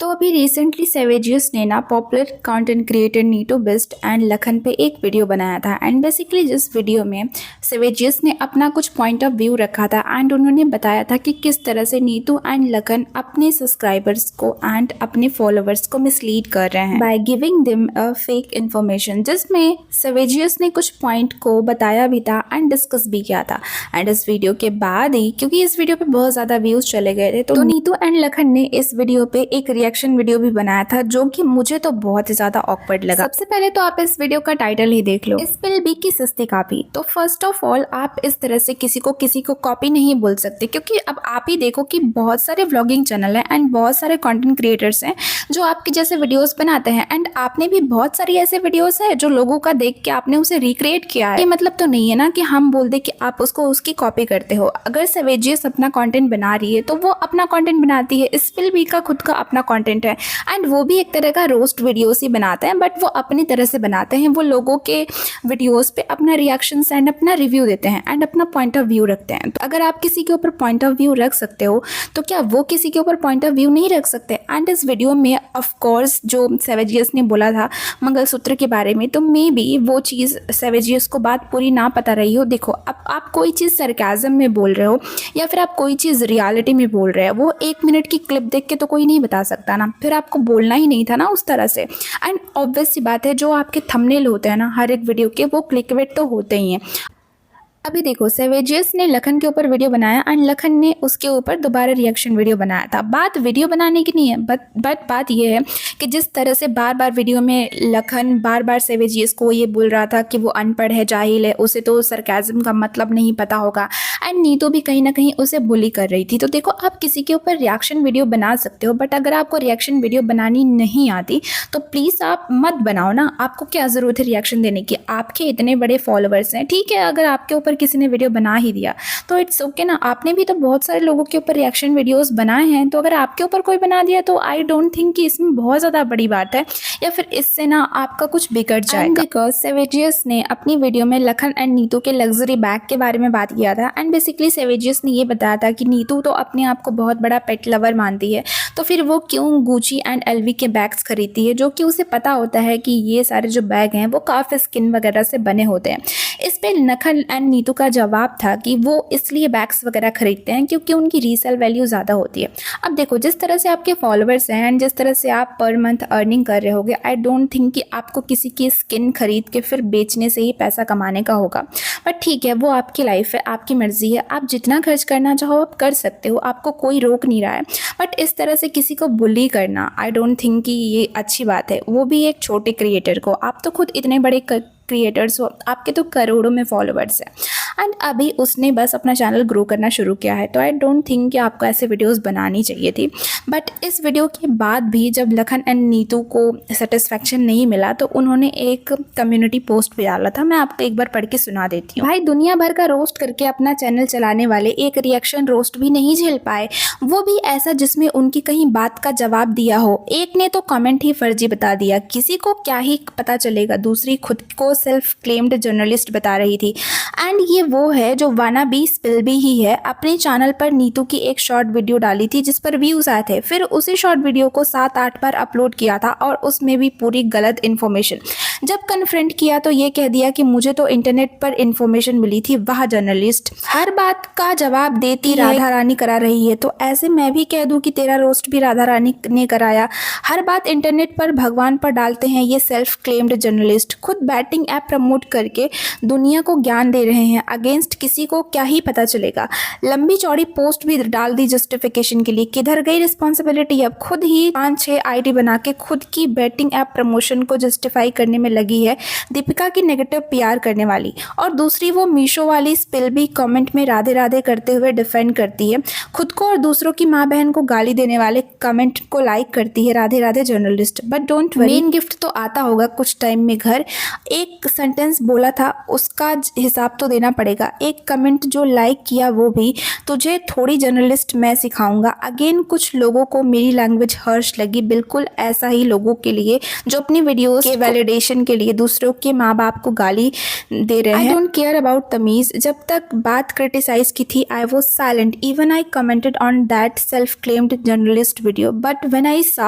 तो अभी रिसेंटली सेवेजियस ने ना popular content creator Neetu Bisht and Lakhan पे एक वीडियो बनाया था एंड बेसिकली जिस वीडियो में सेवेजियस ने अपना कुछ पॉइंट ऑफ व्यू रखा था एंड उन्होंने बताया था कि किस तरह से नीतू एंड लखन अपने सब्सक्राइबर्स को एंड अपने फॉलोअर्स को मिसलीड कर रहे हैं by giving them a fake information, जिसमें सेवेजियस ने कुछ पॉइंट को बताया भी था एंड डिस्कस भी किया था। एंड इस वीडियो के बाद ही, क्योंकि इस वीडियो पे बहुत ज़्यादा व्यूज चले गए थे, तो नीतू एंड लखन ने इस वीडियो पे एक रिएक्शन वीडियो भी बनाया था जो कि मुझे तो बहुत ही ज्यादा ऑकवर्ड लगा। सबसे पहले तो आप इस वीडियो का टाइटल ही देख लो, स्पिल बी की सस्ती कॉपी। तो फर्स्ट ऑफ ऑल आप इस तरह से किसी को कॉपी नहीं बोल सकते, क्योंकि अब आप ही देखो कि बहुत सारे व्लॉगिंग चैनल हैं एंड बहुत सारे कंटेंट क्रिएटर्स हैं जो आपके जैसे वीडियोस बनाते हैं एंड आपने भी बहुत सारी ऐसे वीडियोस है जो लोगों का देख के आपने उसे रिक्रिएट किया है। ये मतलब तो नहीं है ना कि हम बोल दे कि आप उसको उसकी कॉपी करते हो। अगर सेवेजियस अपना कंटेंट बना रही है तो वो अपना कंटेंट बनाती है, स्पिल बी का खुद का अपना कंटेंट है एंड वो भी एक तरह का रोस्ट वीडियोस ही बनाते हैं, बट वो अपनी तरह से बनाते हैं। वो लोगों के वीडियोस पे अपना रिएक्शंस एंड अपना रिव्यू देते हैं एंड अपना पॉइंट ऑफ व्यू रखते हैं। तो अगर आप किसी के ऊपर पॉइंट ऑफ व्यू रख सकते हो तो क्या वो किसी के ऊपर पॉइंट ऑफ व्यू नहीं रख सकते। एंड इस वीडियो में ऑफ कोर्स जो सेवेजियस ने बोला था मंगलसूत्र के बारे में, तो मे बी वो चीज़ सेवेजियस को बात पूरी ना पता रही हो। देखो, अब आप कोई चीज़ सरकाज़म में बोल रहे हो या फिर आप कोई चीज़ रियलिटी में बोल रहे हो, वो 1 मिनट की क्लिप देख के तो कोई नहीं बता सकता ना, फिर आपको बोलना ही नहीं था ना उस तरह से। एंड ऑब्वियस सी बात है, जो आपके थंबनेल होते हैं ना हर एक वीडियो के, वो क्लिकबेट तो होते ही हैं। अभी देखो, सेवेजियस ने लखन के ऊपर वीडियो बनाया एंड लखन ने उसके ऊपर दोबारा रिएक्शन वीडियो बनाया था। बात वीडियो बनाने की नहीं है, बट बात यह है कि जिस तरह से बार बार वीडियो में लखन बार बार सेवेजियस को ये बोल रहा था कि वो अनपढ़ है, जाहिल है, उसे तो सरकाज़म का मतलब नहीं पता होगा, एंड नीतू भी कहीं ना कहीं उसे बुली कर रही थी। तो देखो, आप किसी के ऊपर रिएक्शन वीडियो बना सकते हो, बट अगर आपको रिएक्शन वीडियो बनानी नहीं आती तो प्लीज़ आप मत बनाओ ना। आपको क्या ज़रूरत है रिएक्शन देने की, आपके इतने बड़े फॉलोअर्स हैं। ठीक है, अगर आपके ऊपर किसी ने वीडियो बना ही दिया तो इट्स ओके ना, आपने भी तो बहुत सारे लोगों के ऊपर रिएक्शन वीडियोस बनाए हैं, तो अगर आपके ऊपर कोई बना दिया तो आई डोंट थिंक कि इसमें बहुत ज़्यादा बड़ी बात है या फिर इससे ना आपका कुछ बिगड़ जाएगा। बिकॉज सेवेजियस ने अपनी वीडियो में लखन एंड नीतू के लग्जरी बैग के बारे में बात किया था एंड बेसिकली सेवेजियस ने ये बताया था कि नीतू तो अपने आप को बहुत बड़ा पेट लवर मानती है, तो फिर वो क्यों गुची एंड एलवी के बैग्स खरीदती है, जो कि उसे पता होता है कि ये सारे जो बैग हैं वो काफ़ी स्किन वगैरह से बने होते हैं। इस पे लखन एंड नीतू का जवाब था कि वो इसलिए बैग्स वगैरह खरीदते हैं क्योंकि उनकी रीसेल वैल्यू ज़्यादा होती है। अब देखो, जिस तरह से आपके फॉलोअर्स हैं एंड जिस तरह से आप पर मंथ अर्निंग कर रहे होगे, आई डोंट थिंक कि आपको किसी की स्किन खरीद के फिर बेचने से ही पैसा कमाने का होगा। बट ठीक है, वो आपकी लाइफ है, आपकी मर्जी है, आप जितना खर्च करना चाहो आप कर सकते हो, आपको कोई रोक नहीं रहा है। बट इस तरह से किसी को बुली करना, आई डोंट थिंक कि ये अच्छी बात है, वो भी एक छोटे क्रिएटर को। आप तो खुद इतने बड़े क्रिएटर्स हो, आपके तो करोड़ों में फॉलोअर्स हैं एंड अभी उसने बस अपना चैनल ग्रो करना शुरू किया है, तो आई डोंट थिंक कि आपको ऐसे वीडियोस बनानी चाहिए थी। बट इस वीडियो के बाद भी जब लखन एंड नीतू को सेटिस्फैक्शन नहीं मिला तो उन्होंने एक कम्युनिटी पोस्ट भी डाला था, मैं आपको एक बार पढ़ के सुना देती हूँ। भाई, दुनिया भर का रोस्ट करके अपना चैनल चलाने वाले एक रिएक्शन रोस्ट भी नहीं झेल पाए, वो भी ऐसा जिसमें उनकी कहीं बात का जवाब दिया हो। एक ने तो कमेंट ही फर्जी बता दिया, किसी को क्या ही पता चलेगा, दूसरी खुद को सेल्फ क्लेम्ड जर्नलिस्ट बता रही थी। एंड ये वो है जो वाना बी स्पिल बी ही है। अपने चैनल पर नीतू की एक शॉर्ट वीडियो डाली थी जिस पर व्यूज आए थे, फिर उसी शॉर्ट वीडियो को 7-8 बार अपलोड किया था और उसमें भी पूरी गलत इन्फॉर्मेशन। जब कन्फ्रंट किया तो ये कह दिया कि मुझे तो इंटरनेट पर इन्फॉर्मेशन मिली थी। वाह जर्नलिस्ट, हर बात का जवाब देती राधा रानी करा रही है, तो ऐसे मैं भी कह दूं कि तेरा रोस्ट भी राधा रानी ने कराया। हर बात इंटरनेट पर भगवान पर डालते हैं ये सेल्फ क्लेम्ड जर्नलिस्ट, खुद बैटिंग ऐप प्रमोट करके दुनिया को ज्ञान दे रहे हैं। अगेंस्ट किसी को क्या ही पता चलेगा। लंबी चौड़ी पोस्ट भी डाल दी जस्टिफिकेशन के लिए, किधर गई रिस्पॉन्सिबिलिटी। अब खुद ही 5-6 आईडी बना के खुद की बैटिंग ऐप प्रमोशन को जस्टिफाई करने में लगी है, दीपिका की नेगेटिव पीआर करने वाली। और दूसरी वो मीशो वाली स्पिल भी कमेंट में राधे राधे करते हुए डिफेंड करती है, खुद को और दूसरों की माँ बहन को गाली देने वाले कमेंट को लाइक करती है Radhe Radhe journalist. But don't worry, main gift तो आता होगा कुछ टाइम में घर। एक सेंटेंस बोला था उसका हिसाब तो देना पड़ेगा, एक कमेंट जो लाइक किया वो भी। तुझे थोड़ी जर्नलिस्ट मैं सिखाऊंगा। अगेन कुछ लोगों को मेरी लैंग्वेज हर्श लगी, बिल्कुल ऐसा ही लोगों के लिए जो अपनी वीडियोस के वैलिडेशन रिएक्शन के लिए दूसरों के माँ बाप को गाली दे रहे हैं। आई डोंट केयर अबाउट तमीज़। जब तक बात क्रिटिसाइज की थी I was silent, even I commented on that self claimed journalist video, but when I saw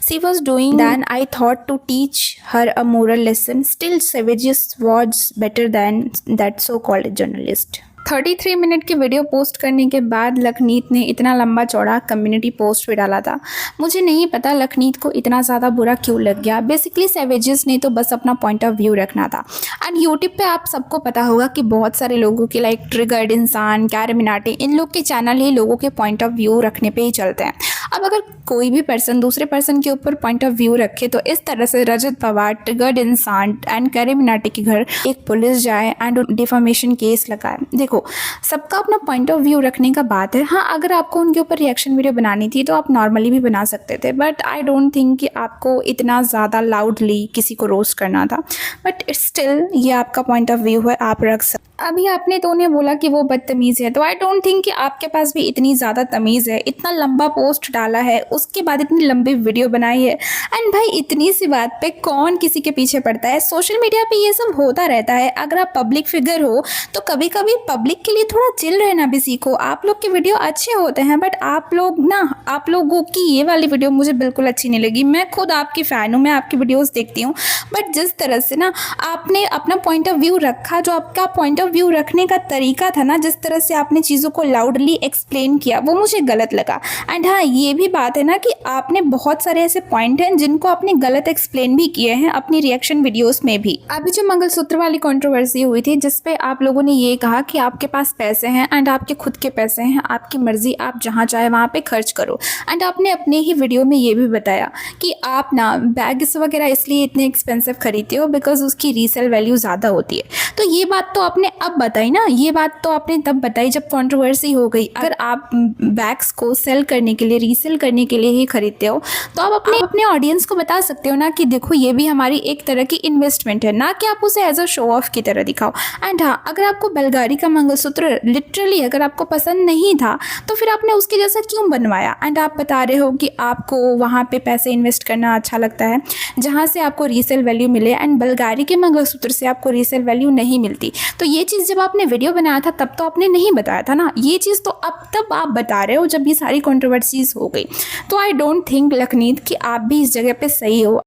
she was doing then I thought to teach her a moral lesson. Still Savage's was better than that so called journalist. 33 minute की video post करने के बाद लखनीत ने इतना लंबा चौड़ा community post भी डाला था। मुझे नहीं पता लखनीत को इतना ज़्यादा बुरा क्यों लग गया। बेसिकली सैवेजेस ने तो बस अपना पॉइंट ऑफ व्यू रखना था। एंड यूट्यूब पे आप सबको पता होगा कि बहुत सारे लोगों के लाइक ट्रिगर्ड इंसान, कैरमिनाटी, इन लोग के चैनल ही लोगों के पॉइंट ऑफ व्यू रखने पे ही चलते हैं। अब अगर कोई भी पर्सन दूसरे पर्सन के ऊपर पॉइंट ऑफ व्यू रखे तो इस तरह से रजत पवार, ट्रिगर्ड इंसान एंड कैरमिनाटी के घर एक पुलिस जाए एंड डिफामेशन केस लगाए। देखो सबका अपना पॉइंट ऑफ व्यू रखने का बात है। हाँ, अगर आपको उनके ऊपर रिएक्शन वीडियो बनानी थी तो आप नॉर्मली भी बना सकते थे, बट आई डोंट थिंक कि आपको इतना ज़्यादा लाउडली किसी को रोस्ट करना था। बट स्टिल ये आपका पॉइंट ऑफ व्यू है, आप रख सकते। अभी आपने तो उन्हें बोला कि वो बदतमीज़ है, तो आई डोंट थिंक कि आपके पास भी इतनी ज़्यादा तमीज़ है। इतना लंबा पोस्ट डाला है, उसके बाद इतनी लंबी वीडियो बनाई है। एंड भाई इतनी सी बात पे कौन किसी के पीछे पड़ता है। सोशल मीडिया पे ये सब होता रहता है। अगर आप पब्लिक फिगर हो तो कभी कभी पब्लिक के लिए थोड़ा चिल रहना भी सीखो। आप लोग के वीडियो अच्छे होते हैं, बट आप लोगों की ये वाली वीडियो मुझे बिल्कुल अच्छी नहीं लगी। मैं खुद आपकी फ़ैन हूँ, मैं आपकी वीडियोज़ देखती हूँ, बट जिस तरह से ना आपने अपना पॉइंट ऑफ व्यू रखा, जो आपका पॉइंट ऑफ व्यू रखने का तरीका था ना, जिस तरह से आपने चीज़ों को लाउडली एक्सप्लेन किया, वो मुझे गलत लगा। एंड हाँ, ये भी बात है ना कि आपने बहुत सारे ऐसे पॉइंट हैं जिनको आपने गलत एक्सप्लेन भी किए हैं अपनी रिएक्शन वीडियोस में भी। अभी जो मंगलसूत्र वाली कंट्रोवर्सी हुई थी, जिसपे आप लोगों ने ये कहा कि आपके पास पैसे हैं एंड आपके खुद के पैसे हैं, आपकी मर्जी, आप जहाँ चाहे वहाँ पे खर्च करो। एंड आपने अपने ही वीडियो में ये भी बताया कि आप ना बैग्स वगैरह इसलिए इतने एक्सपेंसिव खरीदते हो बिकॉज उसकी रीसेल वैल्यू ज़्यादा होती है। तो ये बात तो आपने अब बताई ना, ये बात तो आपने तब बताई जब कंट्रोवर्सी हो गई। अगर आप बैग्स को सेल करने के लिए, रीसेल करने के लिए ही खरीदते हो, तो आप अपने ऑडियंस को बता सकते हो ना कि देखो ये भी हमारी एक तरह की इन्वेस्टमेंट है, ना कि आप उसे एज अ शो ऑफ की तरह दिखाओ। एंड हाँ, अगर आपको बल्गारी का मंगलसूत्र लिटरली अगर आपको पसंद नहीं था तो फिर आपने उसके जैसा क्यों बनवाया। एंड आप बता रहे हो कि आपको वहाँ पे पैसे इन्वेस्ट करना अच्छा लगता है जहाँ से आपको रीसेल वैल्यू मिले, एंड बल्गारी के मंगलसूत्र से आपको रीसेल वैल्यू नहीं मिलती। तो ये चीज़ जब आपने वीडियो बनाया था तब तो आपने नहीं बताया था ना। ये चीज़ तो अब तब आप बता रहे हो जब ये सारी कंट्रोवर्सीज हो गई। तो आई डोंट थिंक लखनीत कि आप भी इस जगह पे सही हो।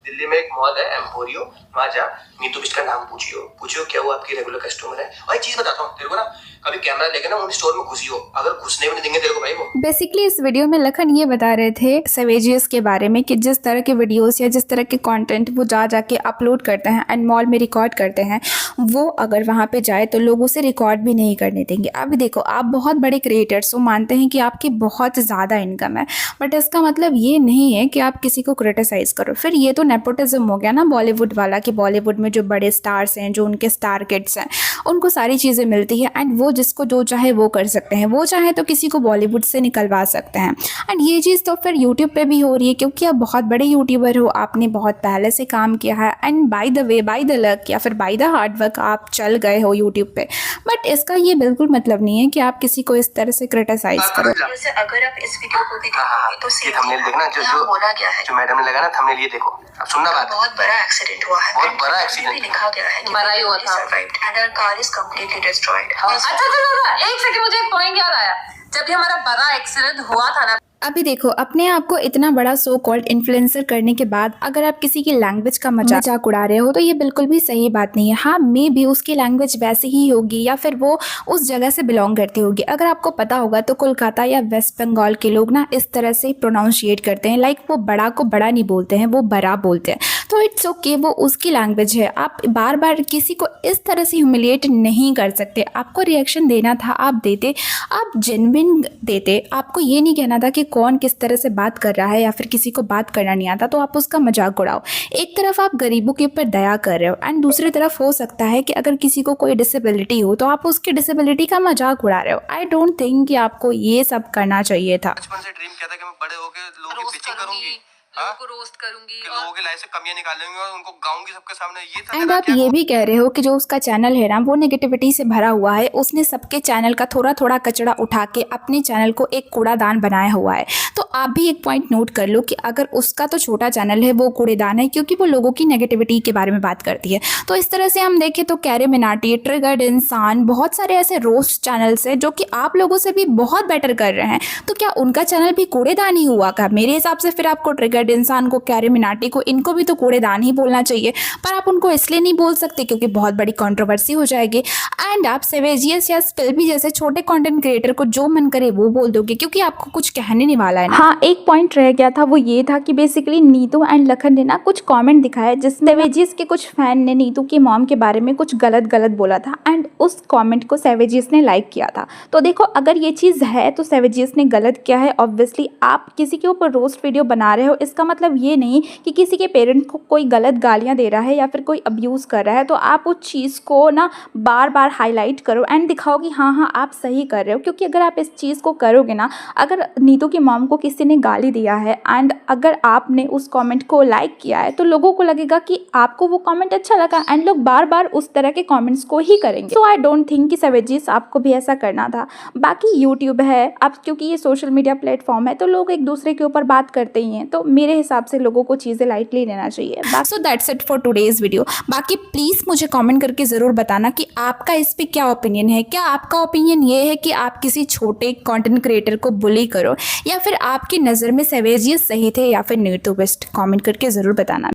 दिल्ली में एक मॉल है एम्पोरियो, वहाँ जा, नीतू बिष्ट का नाम पूछियो क्या वो आपकी रेगुलर कस्टमर है। और एक चीज बताता हूँ तेरे को ना, कभी कैमरा लेके ना उन स्टोर में घुसियो, अगर घुसने भी नहीं देंगे तेरे को भाई वो। बेसिकली इस वीडियो में लखन ये बता रहे थे सवेजियस के बारे में कि जिस तरह के वीडियोस या जिस तरह के कंटेंट वो जाके अपलोड करते हैं एंड मॉल में रिकॉर्ड करते हैं, वो अगर वहाँ पे जाए तो लोग उसे रिकॉर्ड भी नहीं करने देंगे। अब देखो, आप बहुत बड़े क्रिएटर्स हो, मानते हैं कि आपकी बहुत ज़्यादा इनकम है, बट इसका मतलब ये नहीं है कि आप किसी को क्रिटिसाइज़ करो। फिर ये तो नेपोटिज्म हो गया ना बॉलीवुड वाला, कि बॉलीवुड में जो बड़े स्टार्स हैं, जो उनके स्टार किड्स हैं, उनको सारी चीज़ें मिलती है एंड वो जिसको जो चाहे वो कर सकते हैं। वो चाहे तो किसी को बॉलीवुड से निकलवा सकते हैं। एंड ये चीज़ तो फिर यूट्यूब पे भी हो रही है, क्योंकि आप बहुत बड़े यूट्यूबर हो, आपने बहुत पहले से काम किया है and by the way, by the luck या फिर बाय द हार्ड वर्क आप चल गए हो यूट्यूब पे। बट इसका ये बिल्कुल मतलब नहीं है कि आप किसी को इस तरह से क्रिटिसाइज करो। जैसे अगर आप इस वीडियो को भी देखोगे तो ये थंबनेल देखना, जो बोला गया है, जो मैडम ने लगाया ना थंबनेल, ये देखो। अब सुनना बात, बहुत बड़ा एक्सीडेंट हुआ है, बहुत बड़ा एक्सीडेंट लिखा गया है कि बड़ा ही हुआ था and our car is completely destroyed. अच्छा, एक सेकंड, मुझे एक पॉइंट याद आया। जब भी हमारा बड़ा एक्सीडेंट हुआ था ना, अभी देखो, अपने आप को इतना बड़ा सो कॉल्ड इन्फ्लुएंसर करने के बाद अगर आप किसी की लैंग्वेज का मजाक उड़ा रहे हो तो ये बिल्कुल भी सही बात नहीं है। हाँ, मे भी उसकी लैंग्वेज वैसी ही होगी या फिर वो उस जगह से बिलोंग करती होगी। अगर आपको पता होगा तो कोलकाता या वेस्ट बंगाल के लोग ना इस तरह से प्रोनाउंशिएट करते हैं, लाइक वो बड़ा को बड़ा नहीं बोलते हैं, वो बड़ा बोलते हैं। तो इट्स ओके, वो उसकी लैंग्वेज है। आप बार बार किसी को इस तरह से ह्यूमिलिएट नहीं कर सकते। आपको रिएक्शन देना था, आप देते, आप जेन्युइन देते। आपको ये नहीं कहना था कि कौन किस तरह से बात कर रहा है या फिर किसी को बात करना नहीं आता तो आप उसका मजाक उड़ाओ। एक तरफ आप गरीबों के ऊपर दया कर रहे हो एंड दूसरी तरफ हो सकता है कि अगर किसी को कोई डिसेबिलिटी हो तो आप उसकी डिसेबिलिटी का मजाक उड़ा रहे हो। आई डोंट थिंक कि आपको ये सब करना चाहिए था। बचपन से ड्रीम किया था कि मैं बड़े होकर लोगों की पिचिंग करूंगी, लोगों को रोस्ट करूंगी कि और लोगों की लाइफ से कमियां निकालेंगे और उनको गाऊंगी सबके सामने, ये था एंड तेरा आप क्या? ये भी कह रहे हो कि जो उसका चैनल है ना वो नेगेटिविटी से भरा हुआ है, उसने सबके चैनल का थोड़ा थोड़ा कचरा उठा के अपने चैनल को एक कूड़ादान बनाया हुआ है। तो आप भी एक पॉइंट नोट कर लो कि अगर उसका तो छोटा चैनल है वो कूड़ेदान है, क्योंकि वो लोगों की नेगेटिविटी के बारे में बात करती है। तो इस तरह से हम देखें तो कैरी मिनाटी, ट्रिगर्ड इंसान, बहुत सारे ऐसे रोस्ट चैनल्स हैं जो कि आप लोगों से भी बहुत बेटर कर रहे हैं। तो क्या उनका चैनल भी कूड़ेदान ही हुआ का? मेरे हिसाब से फिर आपको ट्रिगर्ड इंसान को, कैरी मिनाटी को, इनको भी तो कूड़ेदान ही बोलना चाहिए, पर आप उनको इसलिए नहीं बोल सकते क्योंकि बहुत बड़ी कंट्रोवर्सी हो जाएगी। एंड आप सेवेजियस या स्पिल्बी जैसे छोटे कंटेंट क्रिएटर को जो मन करे वो बोल दोगे क्योंकि आपको कुछ कहने नहीं वाला है ना। हाँ, एक पॉइंट रह गया था, वो ये था कि बेसिकली नीतू एंड लखन ने ना कुछ कमेंट दिखाए जिसमें सेवेजियस के कुछ फैन ने नीतू की मॉम के बारे में कुछ गलत गलत बोला था एंड उस कमेंट को सेवेजियस ने लाइक किया था। तो देखो, अगर ये चीज़ है तो सेवेजियस ने गलत किया है। ऑब्वियसली आप किसी के ऊपर रोस्ट वीडियो बना रहे हो, इसका मतलब ये नहीं कि किसी के पेरेंट्स को कोई गलत गालियाँ दे रहा है या फिर कोई अब्यूज़ कर रहा है। तो आप उस चीज़ को ना बार बार हाईलाइट करो एंड दिखाओ कि हाँ आप सही कर रहे हो। क्योंकि अगर आप इस चीज़ को करोगे ना, अगर नीतू की मॉम को किसी ने गाली दिया है एंड अगर आपने उस कमेंट को लाइक किया है तो लोगों को लगेगा कि आपको वो कमेंट अच्छा लगा एंड लोग बार बार उस तरह के कमेंट्स को ही करेंगे। सो आई डोंट थिंक कि सेवेजियस आपको भी ऐसा करना था। बाकी यूट्यूब है अब, क्योंकि ये सोशल मीडिया प्लेटफॉर्म है तो लोग एक दूसरे के ऊपर बात करते ही हैं, तो मेरे हिसाब से लोगों को चीज़ें लाइटली लेना चाहिए। So that's it for today's video. बाकी प्लीज़ मुझे कमेंट करके ज़रूर बताना कि आपका इस पे क्या ओपिनियन है। क्या आपका ओपिनियन ये है कि आप किसी छोटे कंटेंट क्रिएटर को बुली करो, या फिर आपकी नज़र में सेवेजियस सही थे या फिर नीतू बेस्ट? कमेंट करके ज़रूर बताना।